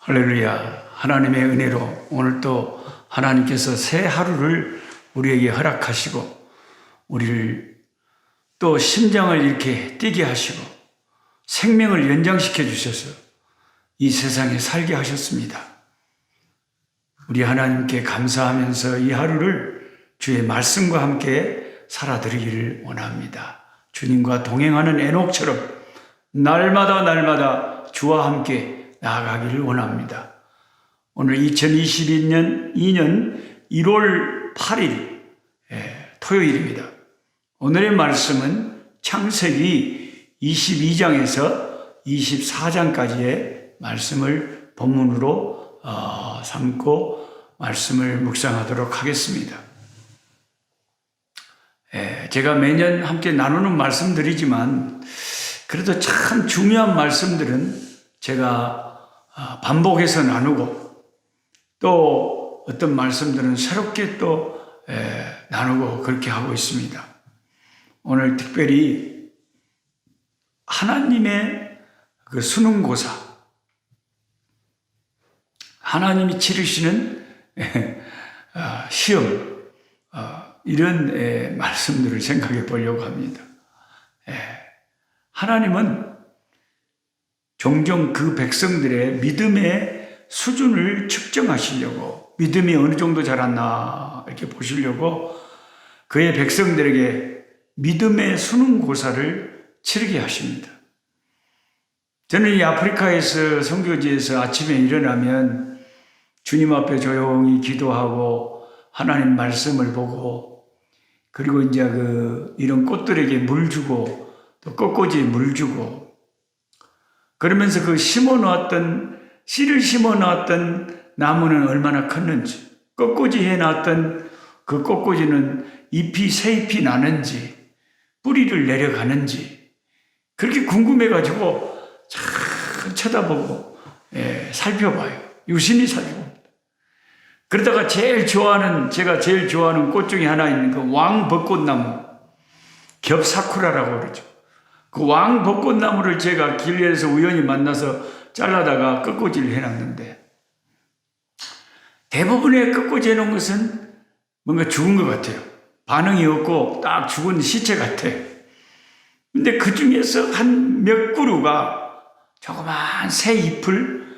할렐루야. 하나님의 은혜로 오늘 또 하나님께서 새 하루를 우리에게 허락하시고 우리를 또 심장을 이렇게 뛰게 하시고 생명을 연장시켜 주셔서 이 세상에 살게 하셨습니다. 우리 하나님께 감사하면서 이 하루를 주의 말씀과 함께 살아드리기를 원합니다. 주님과 동행하는 에녹처럼 날마다 주와 함께 나아가기를 원합니다. 오늘 2022년 1월 8일 토요일입니다. 오늘의 말씀은 창세기 22장에서 24장까지의 말씀을 본문으로 삼고 말씀을 묵상하도록 하겠습니다. 제가 매년 함께 나누는 말씀들이지만 그래도 참 중요한 말씀들은 제가 반복해서 나누고 또 어떤 말씀들은 새롭게 또 나누고 그렇게 하고 있습니다. 오늘 특별히 하나님의 그 수능고사, 하나님이 치르시는 시험, 이런 말씀들을 생각해 보려고 합니다. 하나님은 종종 그 백성들의 믿음의 수준을 측정하시려고, 믿음이 어느 정도 자랐나 이렇게 보시려고 그의 백성들에게 믿음의 수능고사를 치르게 하십니다. 저는 이 아프리카에서 선교지에서 아침에 일어나면 주님 앞에 조용히 기도하고 하나님 말씀을 보고, 그리고 이제 이런 꽃들에게 물 주고 또 꽃꽂이에 물 주고, 그러면서 그 씨를 심어 놓았던 나무는 얼마나 컸는지, 꽃꽂이 해 놨던 그 꽃꽂이는 새 잎이 나는지, 뿌리를 내려가는지, 그렇게 궁금해가지고 참 쳐다보고 살펴봐요. 유심히 살펴봅니다. 그러다가 제가 제일 좋아하는 꽃 중에 하나 있는 그 왕벚꽃나무, 겹사쿠라라고 그러죠. 그 왕벚꽃나무를 제가 길에서 우연히 만나서 잘라다가 끝꽂이를 해놨는데, 대부분의 끝꽂이 해놓은 것은 뭔가 죽은 것 같아요. 반응이 없고 딱 죽은 시체 같아. 근데 그 중에서 한 몇 그루가 조그만 새 잎을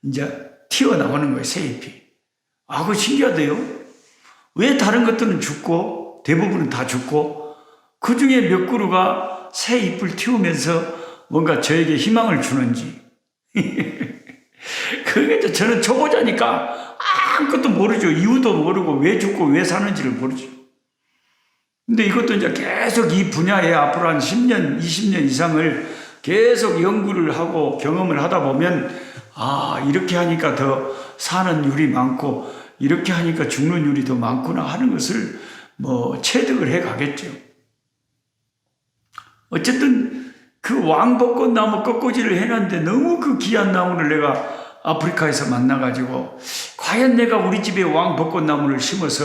이제 튀어나오는 거예요, 새 잎이. 그거 신기하대요. 왜 다른 것들은 죽고, 대부분은 다 죽고, 그 중에 몇 그루가 새 잎을 틔우면서 뭔가 저에게 희망을 주는지. 그게 저는 초보자니까 아무것도 모르죠. 이유도 모르고 왜 죽고 왜 사는지를 모르죠. 근데 이것도 이제 계속 이 분야에 앞으로 한 10년, 20년 이상을 계속 연구를 하고 경험을 하다 보면, 이렇게 하니까 더 사는 율이 많고, 이렇게 하니까 죽는 율이 더 많구나 하는 것을 체득을 해 가겠죠. 어쨌든 그 왕벚꽃나무 꽃꽂이를 해놨는데 너무 그 귀한 나무를 내가 아프리카에서 만나가지고, 과연 내가 우리 집에 왕벚꽃나무를 심어서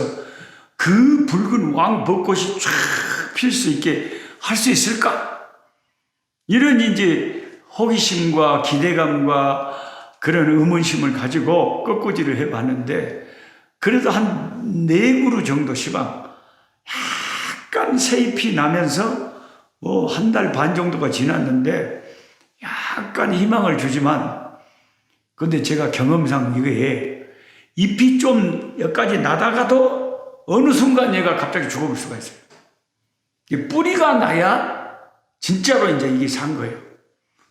그 붉은 왕벚꽃이 쫙 필 수 있게 할 수 있을까? 이런 이제 호기심과 기대감과 그런 의문심을 가지고 꽃꽂이를 해봤는데, 그래도 한 4그루 정도 시방 약간 새잎이 나면서 한 달 반 정도가 지났는데 약간 희망을 주지만, 근데 제가 경험상 이거에 잎이 좀 여기까지 나다가도 어느 순간 얘가 갑자기 죽어볼 수가 있어요. 뿌리가 나야 진짜로 이제 이게 산 거예요.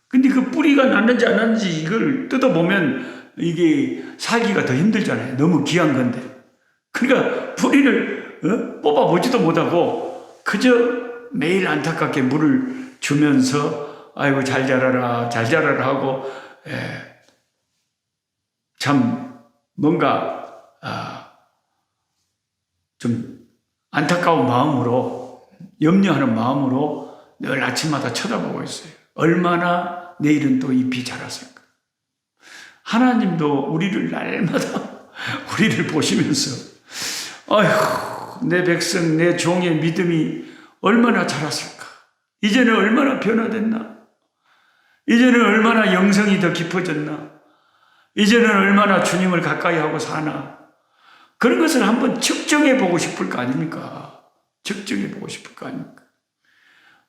근데 그 뿌리가 났는지 안 났는지 이걸 뜯어보면 이게 살기가 더 힘들잖아요. 너무 귀한 건데. 그러니까 뿌리를 뽑아보지도 못하고 그저 매일 안타깝게 물을 주면서 아이고 잘 자라라 하고, 참 뭔가 좀 안타까운 마음으로, 염려하는 마음으로 늘 아침마다 쳐다보고 있어요. 얼마나 내일은 또 잎이 자랐을까. 하나님도 우리를 날마다 우리를 보시면서 아휴, 내 백성, 내 종의 믿음이 얼마나 자랐을까. 이제는 얼마나 변화됐나. 이제는 얼마나 영성이 더 깊어졌나. 이제는 얼마나 주님을 가까이 하고 사나? 그런 것을 한번 측정해 보고 싶을 거 아닙니까? 측정해 보고 싶을 거 아닙니까?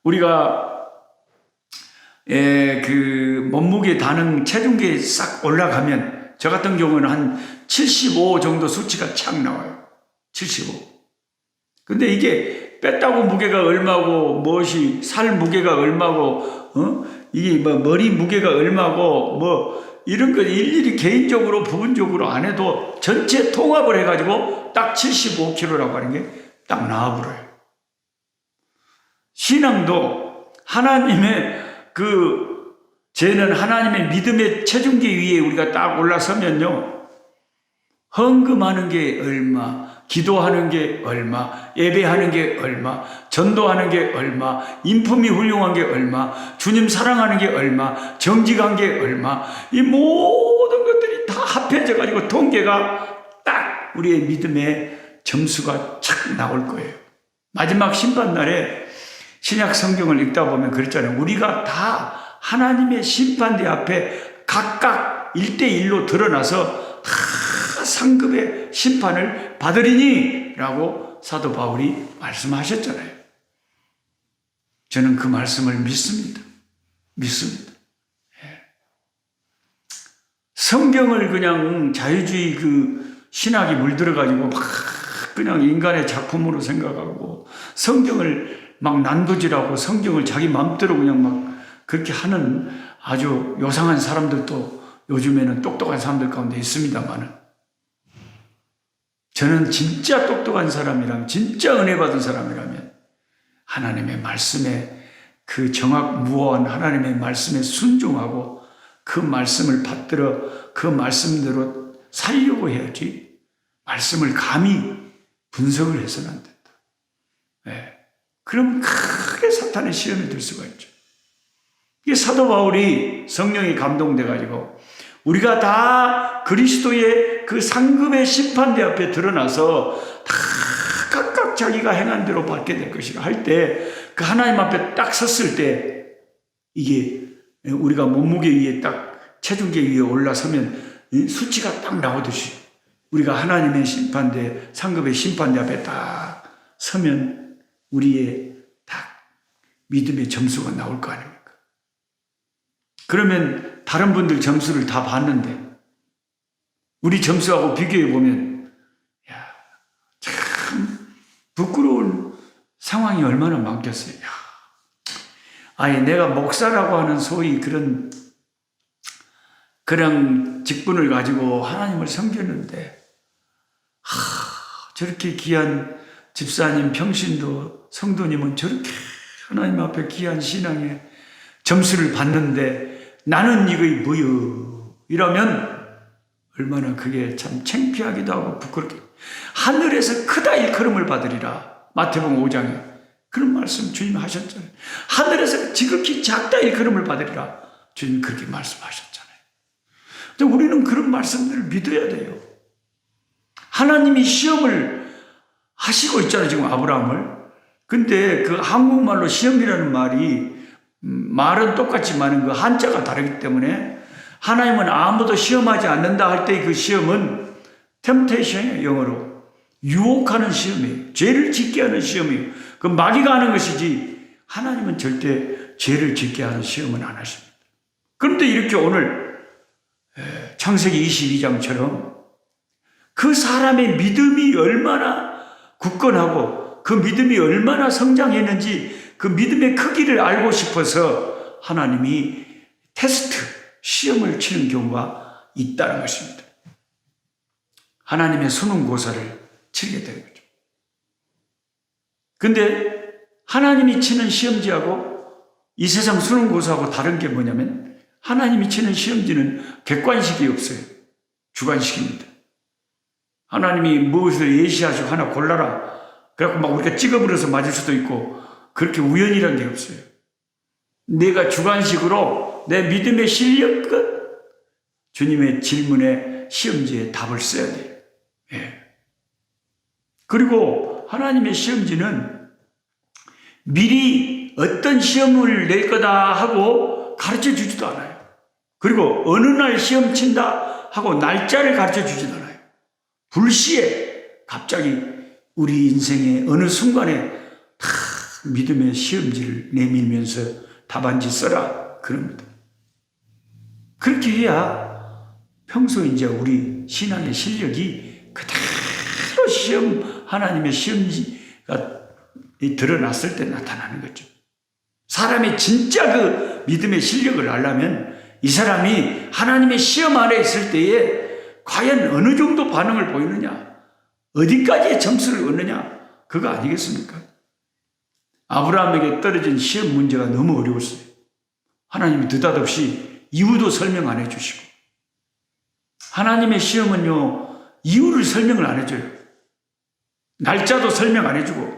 우리가 그 몸무게 다는 체중계에 싹 올라가면 저 같은 경우는 한 75 정도 수치가 착 나와요. 75. 근데 이게 뺐다고 무게가 얼마고 무엇이 살 무게가 얼마고 이게 뭐 머리 무게가 얼마고 뭐 이런 거 일일이 개인적으로 부분적으로 안 해도 전체 통합을 해가지고 딱 75kg라고 하는 게 딱 나와버려요. 신앙도 하나님의 쟤는 하나님의 믿음의 체중계 위에 우리가 딱 올라서면요. 헌금하는 게 얼마, 기도하는 게 얼마, 예배하는 게 얼마, 전도하는 게 얼마, 인품이 훌륭한 게 얼마, 주님 사랑하는 게 얼마, 정직한 게 얼마, 이 모든 것들이 다 합해져 가지고 통계가 딱 우리의 믿음의 점수가 착 나올 거예요. 마지막 심판날에 신약 성경을 읽다 보면 그랬잖아요. 우리가 다 하나님의 심판대 앞에 각각 1대1로 드러나서 다 상급의 심판을 받으리니 라고 사도 바울이 말씀하셨잖아요. 저는 그 말씀을 믿습니다. 성경을 그냥 자유주의 신학이 물들어가지고 막 그냥 인간의 작품으로 생각하고 성경을 막 난도질하고 성경을 자기 마음대로 그냥 막 그렇게 하는 아주 요상한 사람들도 요즘에는 똑똑한 사람들 가운데 있습니다만은 저는 진짜 똑똑한 사람이라면 진짜 은혜 받은 사람이라면 하나님의 말씀에 그 정확무어한 하나님의 말씀에 순종하고 그 말씀을 받들어 그 말씀대로 살려고 해야지 말씀을 감히 분석을 해서는 안 된다. 네. 그럼 크게 사탄의 시험에 들 수가 있죠. 이게 사도 바울이 성령이 감동돼가지고 우리가 다 그리스도의 그 상급의 심판대 앞에 드러나서 다 각각 자기가 행한 대로 받게 될 것이라 할 때 그 하나님 앞에 딱 섰을 때 이게 우리가 몸무게 위에 딱 체중계 위에 올라서면 수치가 딱 나오듯이 우리가 하나님의 심판대 상급의 심판대 앞에 딱 서면 우리의 딱 믿음의 점수가 나올 거 아닙니까? 그러면 다른 분들 점수를 다 봤는데 우리 점수하고 비교해 보면 참 부끄러운 상황이 얼마나 많겠어요. 아예 내가 목사라고 하는 소위 그런 직분을 가지고 하나님을 섬겼는데 저렇게 귀한 집사님, 평신도, 성도님은 저렇게 하나님 앞에 귀한 신앙에 점수를 받는데 나는 이거 뭐여 이러면 얼마나 그게 참 창피하기도 하고 부끄럽게 하늘에서 크다 일컬음을 받으리라 마태복음 5장에 그런 말씀 주님 하셨잖아요. 하늘에서 지극히 작다 일컬음을 받으리라 주님 그렇게 말씀하셨잖아요. 근데 우리는 그런 말씀들을 믿어야 돼요. 하나님이 시험을 하시고 있잖아요. 지금 아브라함을. 근데 그 한국말로 시험이라는 말은 똑같지만 그 한자가 다르기 때문에 하나님은 아무도 시험하지 않는다 할 때 그 시험은 temptation이에요. 영어로. 유혹하는 시험이에요. 죄를 짓게 하는 시험이에요. 그 마귀가 하는 것이지 하나님은 절대 죄를 짓게 하는 시험은 안 하십니다. 그런데 이렇게 오늘 창세기 22장처럼 그 사람의 믿음이 얼마나 굳건하고 그 믿음이 얼마나 성장했는지 그 믿음의 크기를 알고 싶어서 하나님이 테스트, 시험을 치는 경우가 있다는 것입니다. 하나님의 수능고사를 치게 되는 거죠. 근데 하나님이 치는 시험지하고 이 세상 수능고사하고 다른 게 뭐냐면 하나님이 치는 시험지는 객관식이 없어요. 주관식입니다. 하나님이 무엇을 예시하시고 하나 골라라. 그래갖고 막 우리가 찍어버려서 맞을 수도 있고 그렇게 우연이라는 게 없어요. 내가 주관식으로 내 믿음의 실력껏 주님의 질문에 시험지에 답을 써야 돼요. 예. 그리고 하나님의 시험지는 미리 어떤 시험을 낼 거다 하고 가르쳐 주지도 않아요. 그리고 어느 날 시험 친다 하고 날짜를 가르쳐 주진 않아요. 불시에 갑자기 우리 인생의 어느 순간에 다 믿음의 시험지를 내밀면서 답안지 써라 그럽니다. 그렇게 해야 평소 이제 우리 신앙의 실력이 그대로 하나님의 시험지가 드러났을 때 나타나는 거죠. 사람이 진짜 그 믿음의 실력을 알려면 이 사람이 하나님의 시험 안에 있을 때에 과연 어느 정도 반응을 보이느냐, 어디까지의 점수를 얻느냐, 그거 아니겠습니까? 아브라함에게 떨어진 시험 문제가 너무 어려웠어요. 하나님이 느닷없이 이유도 설명 안 해주시고, 하나님의 시험은요, 이유를 설명을 안 해줘요. 날짜도 설명 안 해주고,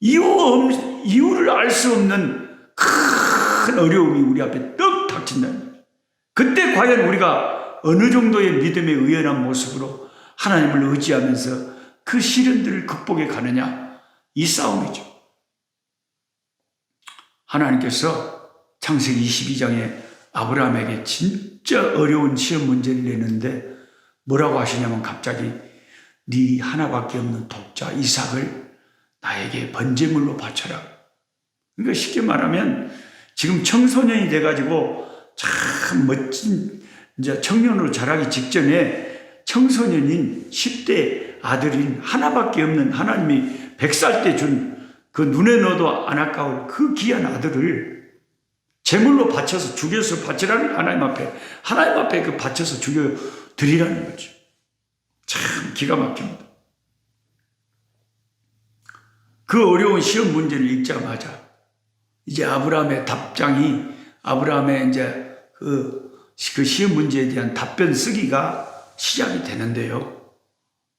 이유를 알 수 없는 큰 어려움이 우리 앞에 떡 닥친다는 거예요. 그때 과연 우리가 어느 정도의 믿음의 의연한 모습으로 하나님을 의지하면서 그 시련들을 극복해 가느냐, 이 싸움이죠. 하나님께서 창세기 22장에 아브라함에게 진짜 어려운 시험 문제를 내는데 뭐라고 하시냐면 갑자기 네 하나밖에 없는 독자 이삭을 나에게 번제물로 바쳐라. 그러니까 쉽게 말하면 지금 청소년이 돼가지고 참 멋진 이제 청년으로 자라기 직전에 청소년인 10대 아들인 하나밖에 없는 하나님이 100살 때 준 그 눈에 넣어도 안 아까울 그 귀한 아들을 제물로 바쳐서 죽여서 바치라는 하나님 앞에 그 바쳐서 죽여 드리라는 거죠. 참 기가 막힙니다. 그 어려운 시험 문제를 읽자마자 이제 아브라함의 답장이 아브라함의 이제 그 시험 문제에 대한 답변 쓰기가 시작이 되는데요.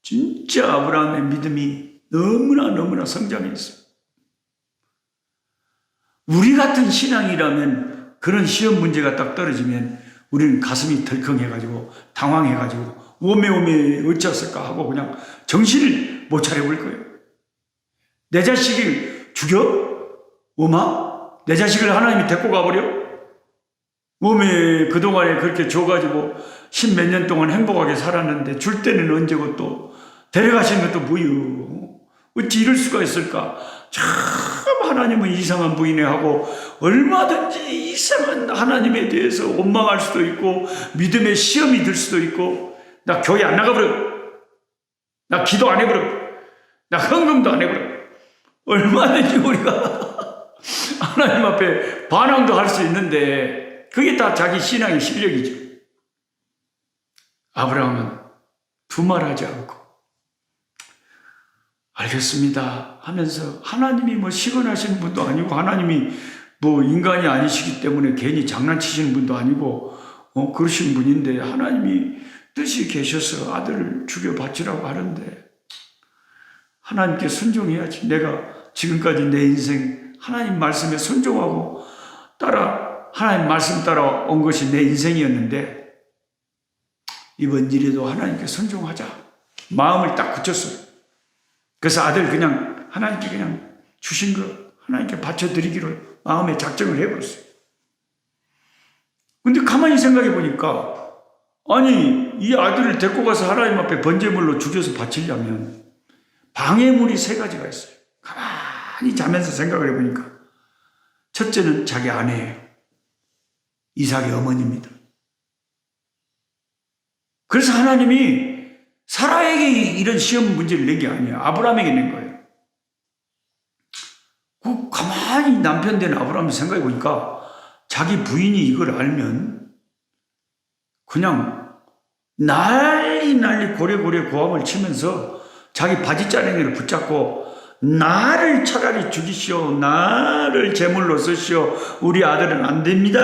진짜 아브라함의 믿음이 너무나 성장했어요. 우리 같은 신앙이라면 그런 시험 문제가 딱 떨어지면 우리는 가슴이 덜컹해가지고 당황해가지고 오메 어찌했을까 하고 그냥 정신을 못 차려볼 거예요. 내 자식을 죽여? 내 자식을 하나님이 데리고 가버려? 그동안에 그렇게 줘가지고 10몇 년 동안 행복하게 살았는데 줄 때는 언제고 또 데려가시는 것도 뭐유? 어찌 이럴 수가 있을까? 참 하나님은 이상한 분이네 하고 얼마든지 이상한 하나님에 대해서 원망할 수도 있고 믿음의 시험이 들 수도 있고 나 교회 안 나가버려. 나 기도 안 해버려. 나 헌금도 안 해버려. 얼마든지 우리가 하나님 앞에 반항도 할 수 있는데 그게 다 자기 신앙의 실력이죠. 아브라함은 두말하지 않고 알겠습니다 하면서 하나님이 시건하시는 분도 아니고 하나님이 인간이 아니시기 때문에 괜히 장난치시는 분도 아니고 그러신 분인데 하나님이 뜻이 계셔서 아들을 죽여 바치라고 하는데 하나님께 순종해야지. 내가 지금까지 내 인생 하나님 말씀에 순종하고 하나님 말씀 따라 온 것이 내 인생이었는데 이번 일에도 하나님께 순종하자. 마음을 딱 굳혔어요. 그래서 아들 그냥 하나님께 그냥 주신 거 하나님께 바쳐드리기를 마음에 작정을 해버렸어요. 근데 가만히 생각해 보니까 아니 이 아들을 데리고 가서 하나님 앞에 번제물로 죽여서 바치려면 방해물이 3가지가 있어요. 가만히 자면서 생각을 해보니까 첫째는 자기 아내예요. 이삭의 어머니입니다. 그래서 하나님이 사라에게 이런 시험 문제를 낸 게 아니에요. 아브라함에게 낸 거예요. 가만히 남편 된 아브라함이 생각해 보니까 자기 부인이 이걸 알면 그냥 난리 고래고래 고함을 치면서 자기 바지자랑이를 붙잡고 나를 차라리 죽이시오. 나를 제물로 쓰시오. 우리 아들은 안 됩니다.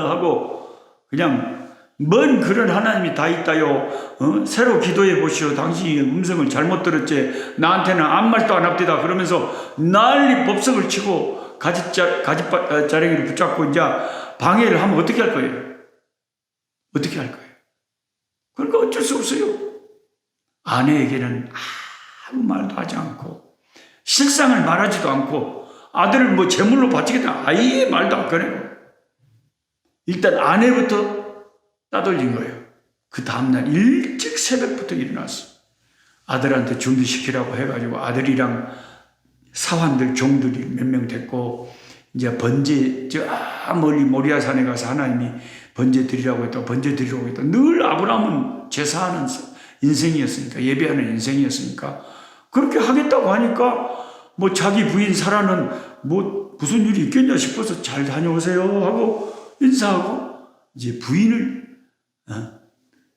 하고 그냥 뭔 그런 하나님이 다 있다요. 새로 기도해 보시오. 당신이 음성을 잘못 들었지. 나한테는 아무 말도 안 합디다. 그러면서 난리 법석을 치고 가지자랑이를 붙잡고 이제 방해를 하면 어떻게 할 거예요? 어떻게 할 거예요? 그러니까 어쩔 수 없어요. 아내에게는 아무 말도 하지 않고 실상을 말하지도 않고 아들을 제물로 바치겠다 아예 말도 안 꺼내고 일단 아내부터 따돌린 거예요. 그 다음날 일찍 새벽부터 일어났어. 아들한테 준비시키라고 해가지고 아들이랑 사환들 종들이 몇 명 됐고 이제 번제 저 멀리 모리아산에 가서 하나님이 번제 드리라고 했다 번제 드리라고 했다. 늘 아브라함은 제사하는 인생이었으니까 예배하는 인생이었으니까 그렇게 하겠다고 하니까 뭐 자기 부인 사라는 뭐 무슨 일이 있겠냐 싶어서 잘 다녀오세요 하고 인사하고 이제 부인을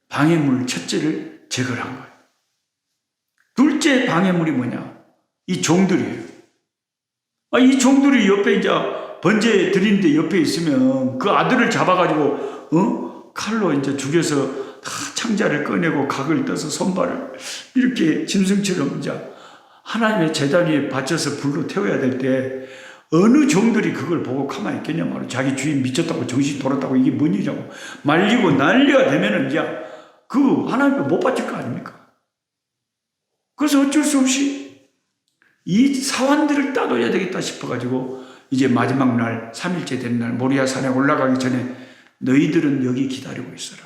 방해물 첫째를 제거를 한 거예요. 둘째 방해물이 뭐냐? 이 종들이에요. 이 종들이 옆에 이제 번제 드리는데 옆에 있으면 그 아들을 잡아가지고 칼로 이제 죽여서 다 창자를 꺼내고 각을 떠서 손발을 이렇게 짐승처럼 이제 하나님의 제단 위에 바쳐서 불로 태워야 될 때 어느 종들이 그걸 보고 가만히 있겠냐 말이야. 자기 주인 미쳤다고 정신 돌았다고 이게 뭔 일이라고 말리고 난리가 되면은 이제 그 하나님께 못 바칠 거 아닙니까? 그래서 어쩔 수 없이 이 사환들을 따둬야 되겠다 싶어가지고 이제 마지막 날 3일째 된 날 모리아산에 올라가기 전에 너희들은 여기 기다리고 있어라.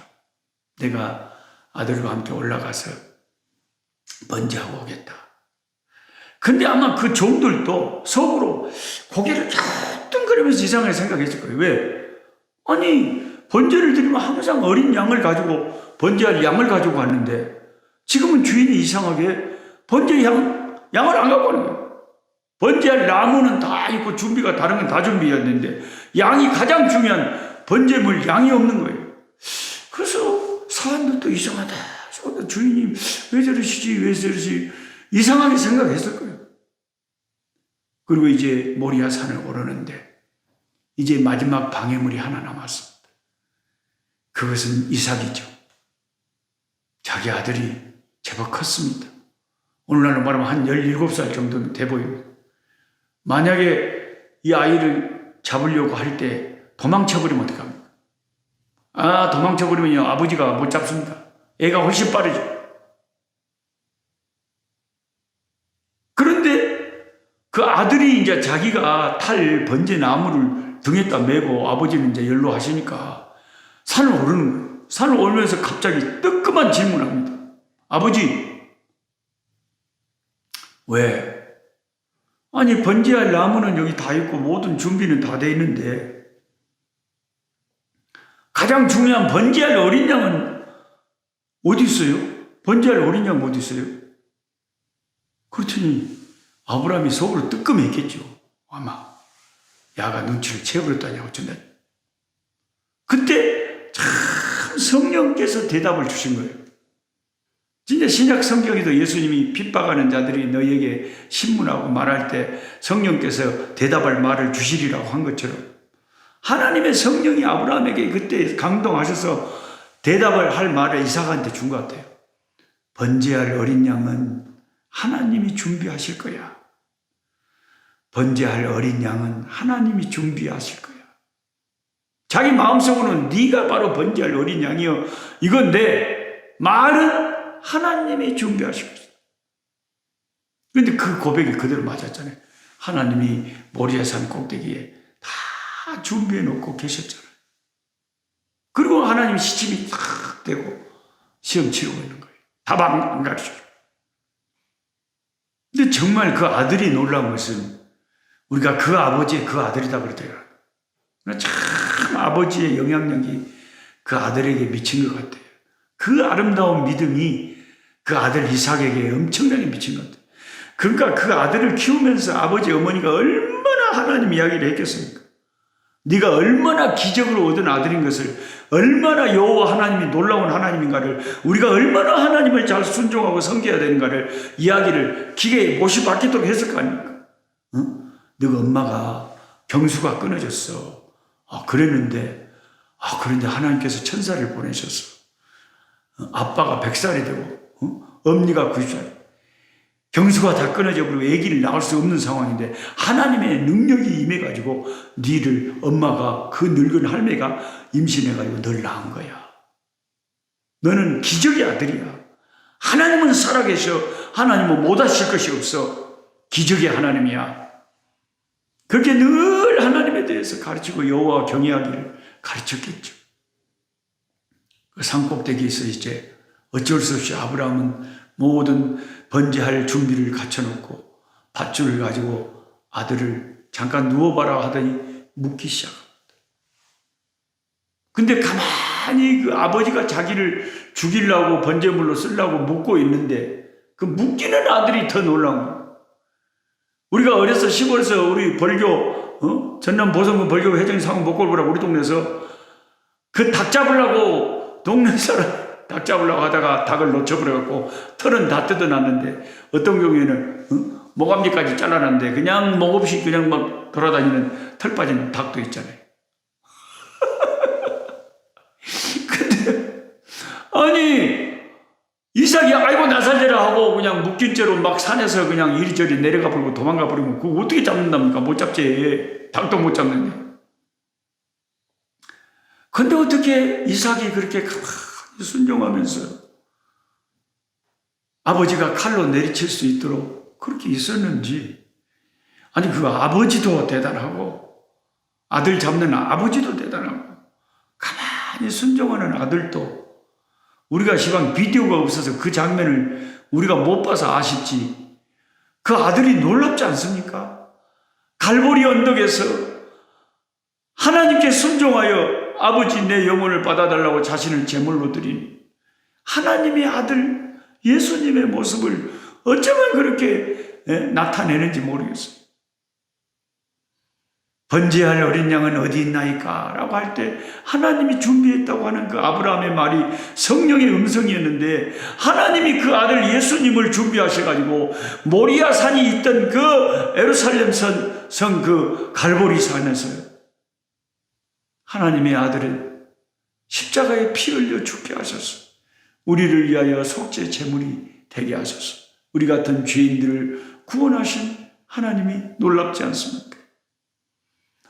내가 아들과 함께 올라가서 번제하고 오겠다. 근데 아마 그 종들도 속으로 고개를 뚱그리면서 이상하게 생각했을 거예요. 왜? 아니 번제를 드리면 항상 어린 양을 가지고 번제할 양을 가지고 갔는데 지금은 주인이 이상하게 번제 양을 안 갖고 가는 거예요. 번제할 나무는 다 있고 준비가 다른 건 다 준비했는데 양이 가장 중요한 번제물 양이 없는 거예요. 그래서 사람들도 이상하다. 주인님 왜 저러시지 이상하게 생각했을 거예요. 그리고 이제 모리아 산을 오르는데 이제 마지막 방해물이 하나 남았습니다. 그것은 이삭이죠. 자기 아들이 제법 컸습니다. 오늘날로 말하면 한 17살 정도는 돼 보입니다. 만약에 이 아이를 잡으려고 할 때 도망쳐버리면 어떡합니까? 도망쳐버리면 아버지가 못 잡습니다. 애가 훨씬 빠르죠. 그런데 그 아들이 이제 자기가 탈 번제 나무를 등에다 메고 아버지는 이제 연로하시니까 산을 오르는 거예요. 산을 오르면서 갑자기 뜨끔한 질문을 합니다. 아버지, 왜? 아니 번제할 나무는 여기 다 있고 모든 준비는 다 돼 있는데 가장 중요한 번제할 어린 양은 어디 있어요? 번제할 어린 양 어디 있어요? 그렇더니 아브라함이 속으로 뜨끔했겠죠. 아마 야가 눈치를 채워버렸다냐고 어쩐다. 그때 참 성령께서 대답을 주신 거예요. 진짜 신약 성경에도 예수님이 핍박하는 자들이 너희에게 신문하고 말할 때 성령께서 대답할 말을 주시리라고 한 것처럼 하나님의 성령이 아브라함에게 그때 강동하셔서 대답을 할 말을 이삭한테 준 것 같아요. 번제할 어린 양은 하나님이 준비하실 거야. 번제할 어린 양은 하나님이 준비하실 거야. 자기 마음속으로는 네가 바로 번제할 어린 양이여 이건데 말은 하나님이 준비하실 것이다. 그런데 그 고백이 그대로 맞았잖아요. 하나님이 모리아산 꼭대기에 다 준비해 놓고 계셨잖아요. 그리고 하나님이 시침이 탁 되고 시험 치르고 있는 거예요. 답 안 가르쳐요. 근데 정말 그 아들이 놀라운 것은 우리가 그 아버지의 그 아들이다 그러더라고요. 참 아버지의 영향력이 그 아들에게 미친 것 같아요. 그 아름다운 믿음이 그 아들 이삭에게 엄청나게 미친 것 같아요. 그러니까 그 아들을 키우면서 아버지 어머니가 얼마나 하나님 이야기를 했겠습니까? 네가 얼마나 기적으로 얻은 아들인 것을, 얼마나 여호와 하나님이 놀라운 하나님인가를, 우리가 얼마나 하나님을 잘 순종하고 섬겨야 되는가를 이야기를 기계에 못이 박히도록 했을 거 아닙니까? 너가 엄마가 경수가 끊어졌어. 그랬는데 그런데 하나님께서 천사를 보내셨어. 아빠가 100살이 되고 엄니가 90살, 경수가 다 끊어져 버리고 아기를 낳을 수 없는 상황인데 하나님의 능력이 임해가지고 니를 엄마가 그 늙은 할매가 임신해가지고 널 낳은 거야. 너는 기적의 아들이야. 하나님은 살아계셔. 하나님은 못하실 것이 없어. 기적의 하나님이야. 그렇게 늘 하나님에 대해서 가르치고 여호와 경외하기를 가르쳤겠죠. 그 산꼭대기에서 이제 어쩔 수 없이 아브라함은 모든 번제할 준비를 갖춰놓고 밧줄을 가지고 아들을 잠깐 누워봐라 하더니 묻기 시작합니다. 근데 가만히 그 아버지가 자기를 죽이려고 번제물로 쓰려고 묻고 있는데 그 묻기는 아들이 더 놀라운 거예요. 우리가 어려서 시골에서 우리 벌교 전남 보성군 벌교 회장상은 목골부라고 우리 동네에서 그 닭 잡으려고 동네 사람 닭 잡으려고 하다가 닭을 놓쳐버려갖고 털은 다 뜯어놨는데 어떤 경우에는 모감지까지 잘라놨는데 그냥 목 없이 그냥 막 돌아다니는 털 빠진 닭도 있잖아요. 근데 아니 이삭이 아이고 나살제라 하고 그냥 묶인 채로 막 산에서 그냥 이리저리 내려가 버리고 도망가 버리면 그거 어떻게 잡는답니까? 못 잡지. 닭도 못 잡는데. 근데 어떻게 이삭이 그렇게 가만히 순종하면서 아버지가 칼로 내리칠 수 있도록 그렇게 있었는지. 아니 그 아버지도 대단하고 아들 잡는 아버지도 대단하고 가만히 순종하는 아들도 우리가 시방 비디오가 없어서 그 장면을 우리가 못 봐서 아쉽지. 그 아들이 놀랍지 않습니까? 갈보리 언덕에서 하나님께 순종하여 아버지 내 영혼을 받아달라고 자신을 제물로 드린 하나님의 아들 예수님의 모습을 어쩌면 그렇게 나타내는지 모르겠어요. 번제할 어린 양은 어디 있나이까? 라고 할 때 하나님이 준비했다고 하는 그 아브라함의 말이 성령의 음성이었는데 하나님이 그 아들 예수님을 준비하셔가지고 모리아 산이 있던 그 예루살렘 성 그 갈보리 산에서 하나님의 아들은 십자가에 피 흘려 죽게 하셔서 우리를 위하여 속죄 제물이 되게 하셔서 우리 같은 죄인들을 구원하신 하나님이 놀랍지 않습니까?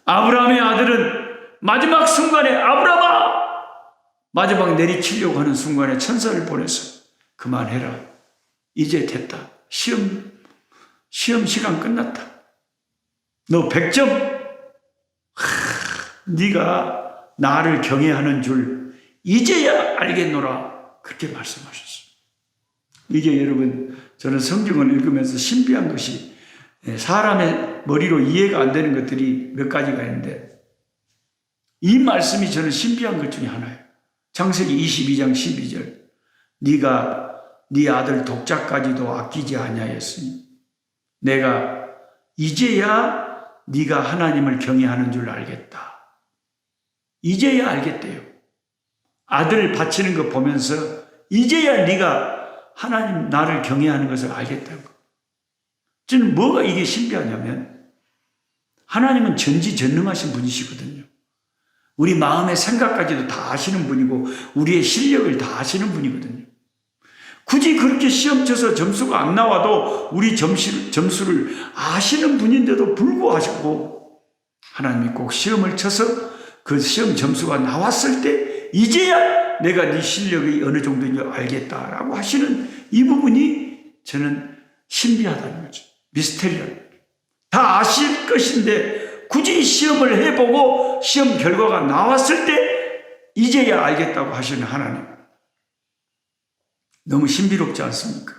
아브라함의 아들은 마지막 순간에 아브라함아! 마지막 내리치려고 하는 순간에 천사를 보내서 그만해라. 이제 됐다. 시험 시간 끝났다. 너 100점? 네가 나를 경외하는 줄 이제야 알겠노라. 그렇게 말씀하셨어요. 이게 여러분 저는 성경을 읽으면서 신비한 것이 사람의 머리로 이해가 안 되는 것들이 몇 가지가 있는데 이 말씀이 저는 신비한 것 중에 하나예요. 창세기 22장 12절 네가 네 아들 독자까지도 아끼지 아니하였으니 내가 이제야 네가 하나님을 경외하는 줄 알겠다. 이제야 알겠대요. 아들을 바치는 거 보면서 이제야 네가 하나님 나를 경외하는 것을 알겠다는 거. 저는 뭐가 이게 신비하냐면 하나님은 전지전능하신 분이시거든요. 우리 마음의 생각까지도 다 아시는 분이고 우리의 실력을 다 아시는 분이거든요. 굳이 그렇게 시험 쳐서 점수가 안 나와도 우리 점수를 아시는 분인데도 불구하고 하나님이 꼭 시험을 쳐서 그 시험 점수가 나왔을 때 이제야 내가 네 실력이 어느 정도인지 알겠다라고 하시는 이 부분이 저는 신비하다는 거죠. 미스테리한. 다 아실 것인데 굳이 시험을 해보고 시험 결과가 나왔을 때 이제야 알겠다고 하시는 하나님. 너무 신비롭지 않습니까?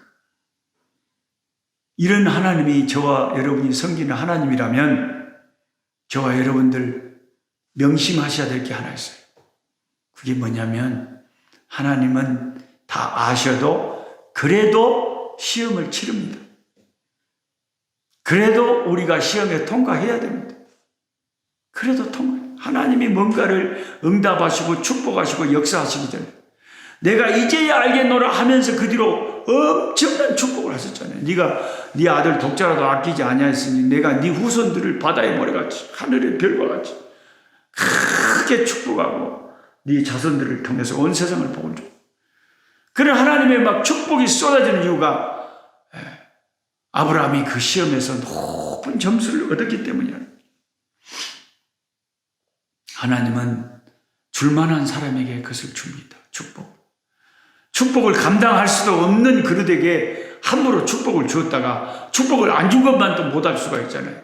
이런 하나님이 저와 여러분이 섬기는 하나님이라면 저와 여러분들 명심하셔야 될 게 하나 있어요. 그게 뭐냐면 하나님은 다 아셔도 그래도 시험을 치릅니다. 그래도 우리가 시험에 통과해야 됩니다. 그래도 하나님이 뭔가를 응답하시고 축복하시고 역사하시기 전에 내가 이제야 알겠노라 하면서 그 뒤로 엄청난 축복을 하셨잖아요. 네가 네 아들 독자라도 아끼지 아니하였으니 내가 네 후손들을 바다의 모래같이 하늘의 별과 같이 크게 축복하고 네 자손들을 통해서 온 세상을 복을 줘. 그런 하나님의 막 축복이 쏟아지는 이유가 아브라함이 그 시험에서 높은 점수를 얻었기 때문이야. 하나님은 줄만한 사람에게 그것을 줍니다. 축복을 감당할 수도 없는 그릇에게 함부로 축복을 주었다가 축복을 안 준 것만 또 못할 수가 있잖아요.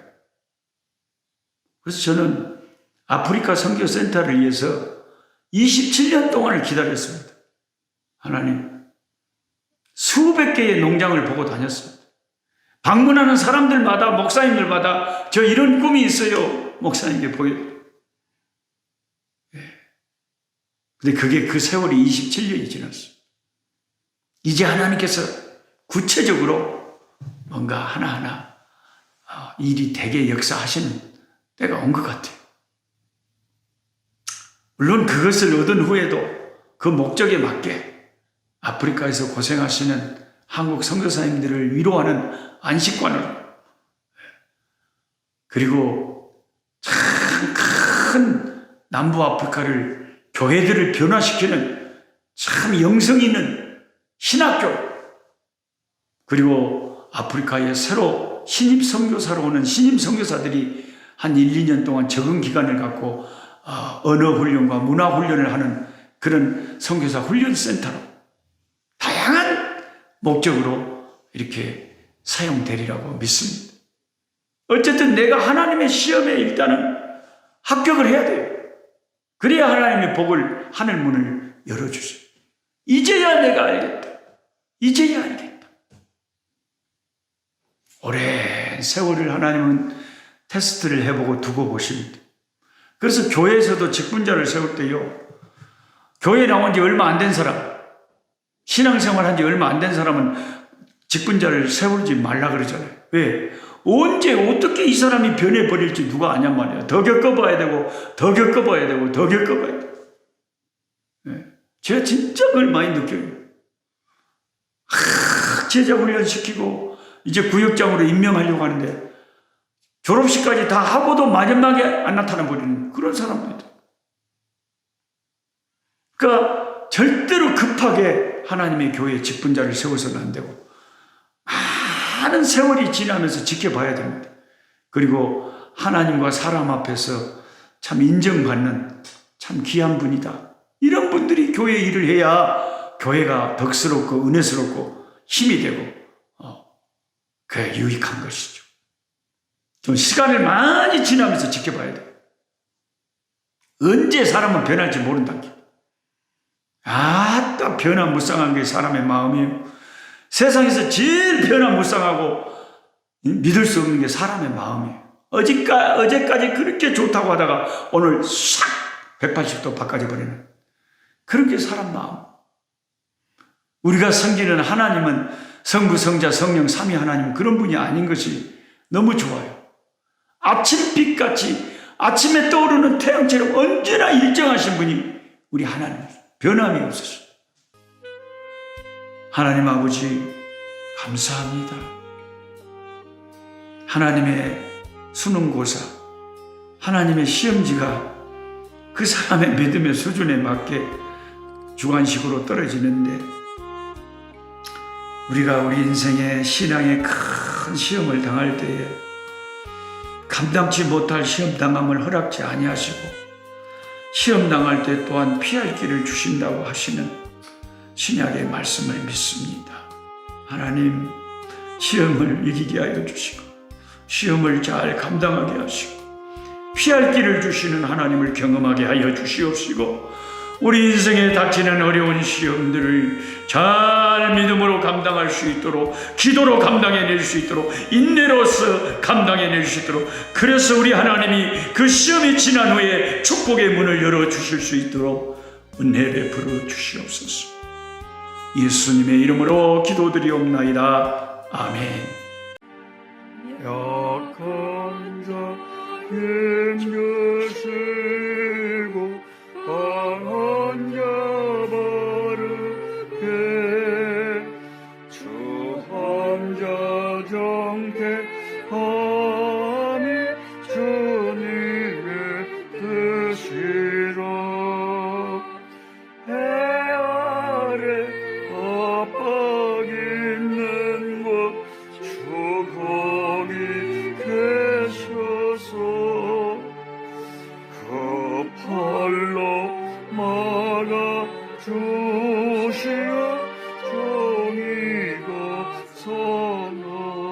그래서 저는 아프리카 선교센터를 위해서 27년 동안을 기다렸습니다. 하나님, 수백 개의 농장을 보고 다녔습니다. 방문하는 사람들마다, 목사님들마다 저 이런 꿈이 있어요. 목사님께 보여드려요. 근데 그게 그 세월이 27년이 지났어요. 이제 하나님께서 구체적으로 뭔가 하나하나 일이 되게 역사하시는 때가 온 것 같아요. 물론 그것을 얻은 후에도 그 목적에 맞게 아프리카에서 고생하시는 한국 선교사님들을 위로하는 안식관으로, 그리고 참 큰 남부 아프리카를, 교회들을 변화시키는 참 영성 있는 신학교, 그리고 아프리카에 새로 신입 선교사로 오는 신입 선교사들이 한 1, 2년 동안 적응 기간을 갖고 언어 훈련과 문화 훈련을 하는 그런 선교사 훈련센터로 다양한 목적으로 이렇게 사용되리라고 믿습니다. 어쨌든 내가 하나님의 시험에 일단은 합격을 해야 돼요. 그래야 하나님의 복을, 하늘 문을 열어주세요. 이제야 내가 알겠다. 이제야 알겠다. 오랜 세월을 하나님은 테스트를 해보고 두고 보십니다. 그래서 교회에서도 직분자를 세울 때요, 교회 나온 지 얼마 안 된 사람, 신앙생활 한 지 얼마 안 된 사람은 직분자를 세우지 말라 그러잖아요. 왜? 언제 어떻게 이 사람이 변해버릴지 누가 아냔 말이에요. 더 겪어봐야 되고 더 겪어봐야 되고 더 겪어봐야 돼요. 네. 제가 진짜 그걸 많이 느껴요. 제자 훈련시키고 이제 구역장으로 임명하려고 하는데 졸업식까지 다 하고도 마지막에 안 나타나버리는 그런 사람들이다. 그러니까 절대로 급하게 하나님의 교회에 직분자를 세워서는 안 되고 많은 세월이 지나면서 지켜봐야 됩니다. 그리고 하나님과 사람 앞에서 참 인정받는 참 귀한 분이다. 이런 분들이 교회 일을 해야 교회가 덕스럽고 은혜스럽고 힘이 되고 그게 유익한 것이죠. 좀 시간을 많이 지나면서 지켜봐야 돼요. 언제 사람은 변할지 모른다는 게. 딱 변화무쌍한 게 사람의 마음이에요. 세상에서 제일 변화무쌍하고 믿을 수 없는 게 사람의 마음이에요. 어제까지 그렇게 좋다고 하다가 오늘 싹 180도 바꿔져버리는 그런 게 사람 마음. 우리가 섬기는 하나님은 성부, 성자, 성령, 삼위 하나님, 그런 분이 아닌 것이 너무 좋아요. 아침빛같이 아침에 떠오르는 태양처럼 언제나 일정하신 분이 우리 하나님, 변함이 없으시죠. 하나님 아버지 감사합니다. 하나님의 수능고사, 하나님의 시험지가 그 사람의 믿음의 수준에 맞게 주관식으로 떨어지는데, 우리가 우리 인생의 신앙의 큰 시험을 당할 때에 감당치 못할 시험 당함을 허락지 아니하시고 시험 당할 때 또한 피할 길을 주신다고 하시는 신약의 말씀을 믿습니다. 하나님, 시험을 이기게 하여 주시고 시험을 잘 감당하게 하시고 피할 길을 주시는 하나님을 경험하게 하여 주시옵시고, 우리 인생에 닥치는 어려운 시험들을 잘 믿음으로 감당할 수 있도록, 기도로 감당해낼 수 있도록, 인내로서 감당해낼 수 있도록, 그래서 우리 하나님이 그 시험이 지난 후에 축복의 문을 열어주실 수 있도록 은혜 베풀어 주시옵소서. 예수님의 이름으로 기도드리옵나이다. 아멘. 약한 자 힘주시고 강한 자 바르게 주한 자 정케하니 주님의 뜻이라. 해 아래 압박 있는 곳 주 거기 계셔서 그 팔로 막아 주시어 정의가 선하